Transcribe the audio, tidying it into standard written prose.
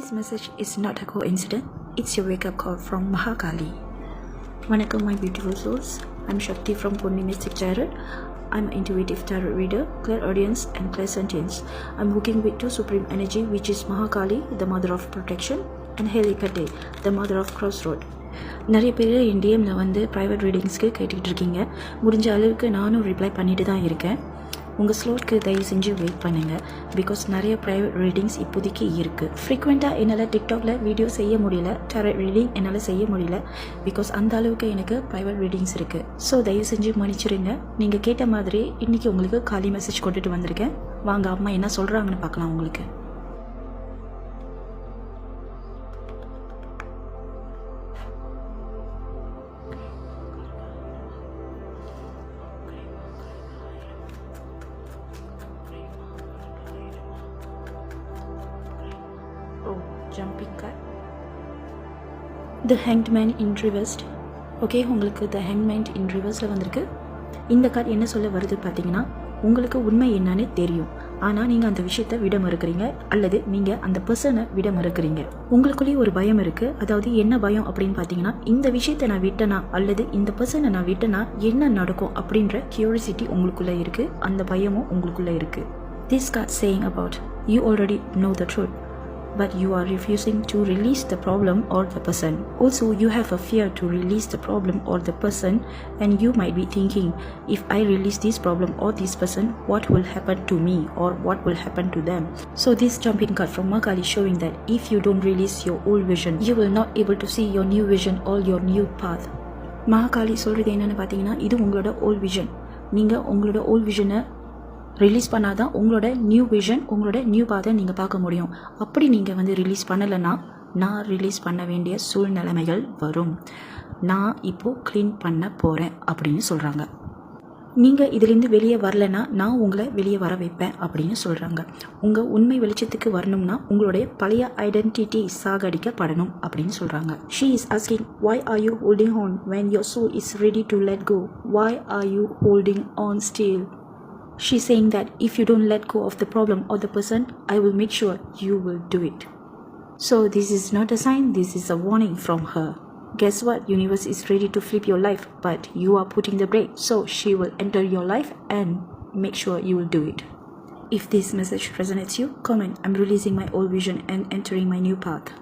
This message is not a coincidence. It's your wake-up call from Mahakali. Vanakkam, my beautiful souls. I'm Shakti from Purni Mystic Tarot. I'm an intuitive tarot reader, clairaudience and clairsentience. I'm working with two supreme energy, which is Mahakali, the mother of protection, and Helikate, the mother of crossroad. நிறைய பேர் என் டிஎம்மில் வந்து private ரீடிங்ஸ்க்கு கேட்டுக்கிட்டு இருக்கீங்க. முடிஞ்ச அளவுக்கு நானும் reply பண்ணிட்டு தான் இருக்கேன். உங்கள் ஸ்லோட்க்கு தயவு செஞ்சு வெயிட் பண்ணுங்கள். பிகாஸ் நிறைய ப்ரைவேட் ரீடிங்ஸ் இப்போதைக்கு இருக்குது. ஃப்ரீக்வெண்ட்டாக என்னால் டிக்டாக்ல வீடியோ செய்ய முடியல, டாரட் ரீடிங் என்னால் செய்ய முடியல. பிகாஸ் அந்த அளவுக்கு எனக்கு ப்ரைவேட் ரீடிங்ஸ் இருக்குது. ஸோ தயவு செஞ்சு மன்னிச்சிடுங்க. நீங்கள் கேட்ட மாதிரி இன்றைக்கி உங்களுக்கு காலி மெசேஜ் கொண்டுட்டு வந்திருக்கேன். வாங்க அம்மா என்ன சொல்கிறாங்கன்னு பார்க்கலாம் உங்களுக்கு. Jumping card. The Hanged Man in reversed. Okay, உங்களுக்கு The Hanged Man in reverseல வந்திருக்கு. இந்த கார்டு என்ன சொல்ல வருது பார்த்தீங்கன்னா, உங்களுக்கு உண்மை என்னன்னு தெரியும், ஆனால் நீங்கள் அந்த விஷயத்தை விட மறுக்கிறீங்க, அல்லது நீங்கள் அந்த பர்சனை விட மறுக்கிறீங்க. உங்களுக்குள்ளேயே ஒரு பயம் இருக்குது. அதாவது என்ன பயம் அப்படின்னு பார்த்தீங்கன்னா, இந்த விஷயத்தை நான் விட்டனா அல்லது இந்த பர்சனை நான் விட்டனா என்ன நடக்கும் அப்படின்ற கியூரியாசிட்டி உங்களுக்குள்ளே இருக்குது. அந்த பயமும் உங்களுக்குள்ளே இருக்குது. This card saying about you already know the truth, but you are refusing to release the problem or the person. Also, you have a fear to release the problem or the person, and you might be thinking, if I release this problem or this person, what will happen to me or what will happen to them? So this jumping card from Mahakali showing that if you don't release your old vision, you will not able to see your new vision or your new path. Mahakali சொல்றது என்னன்னு பார்த்தீங்கன்னா, இது உங்களோட volt vision. நீங்கள் உங்களோட volt விஷனை release பண்ணாதான் உங்களோட new vision, உங்களோட நியூ பாதை நீங்கள் பார்க்க முடியும். அப்படி நீங்கள் வந்து ரிலீஸ் பண்ணலைன்னா நான் ரிலீஸ் பண்ண வேண்டிய சூழ்நிலைமைகள் வரும். நான் இப்போது க்ளீன் பண்ண போகிறேன் அப்படின்னு சொல்கிறாங்க. நீங்கள் இதிலேருந்து வெளியே வரலைன்னா நான் உங்களை வெளியே வர வைப்பேன் அப்படின்னு சொல்கிறாங்க. உங்கள் உண்மை வெளிச்சத்துக்கு வரணும்னா உங்களுடைய பழைய ஐடென்டிட்டி சாகடிக்கப்படணும் அப்படின்னு சொல்கிறாங்க. She is asking, why are you holding on when your soul is ready to let go? Why are you holding on still? She's saying that if you don't let go of the problem or the person, I will make sure you will do it. So this is not a sign, this is a warning from her. Guess what? Universe is ready to flip your life, but you are putting the brake. So she will enter your life and make sure you will do it. If this message resonates you, comment, I'm releasing my old vision and entering my new path.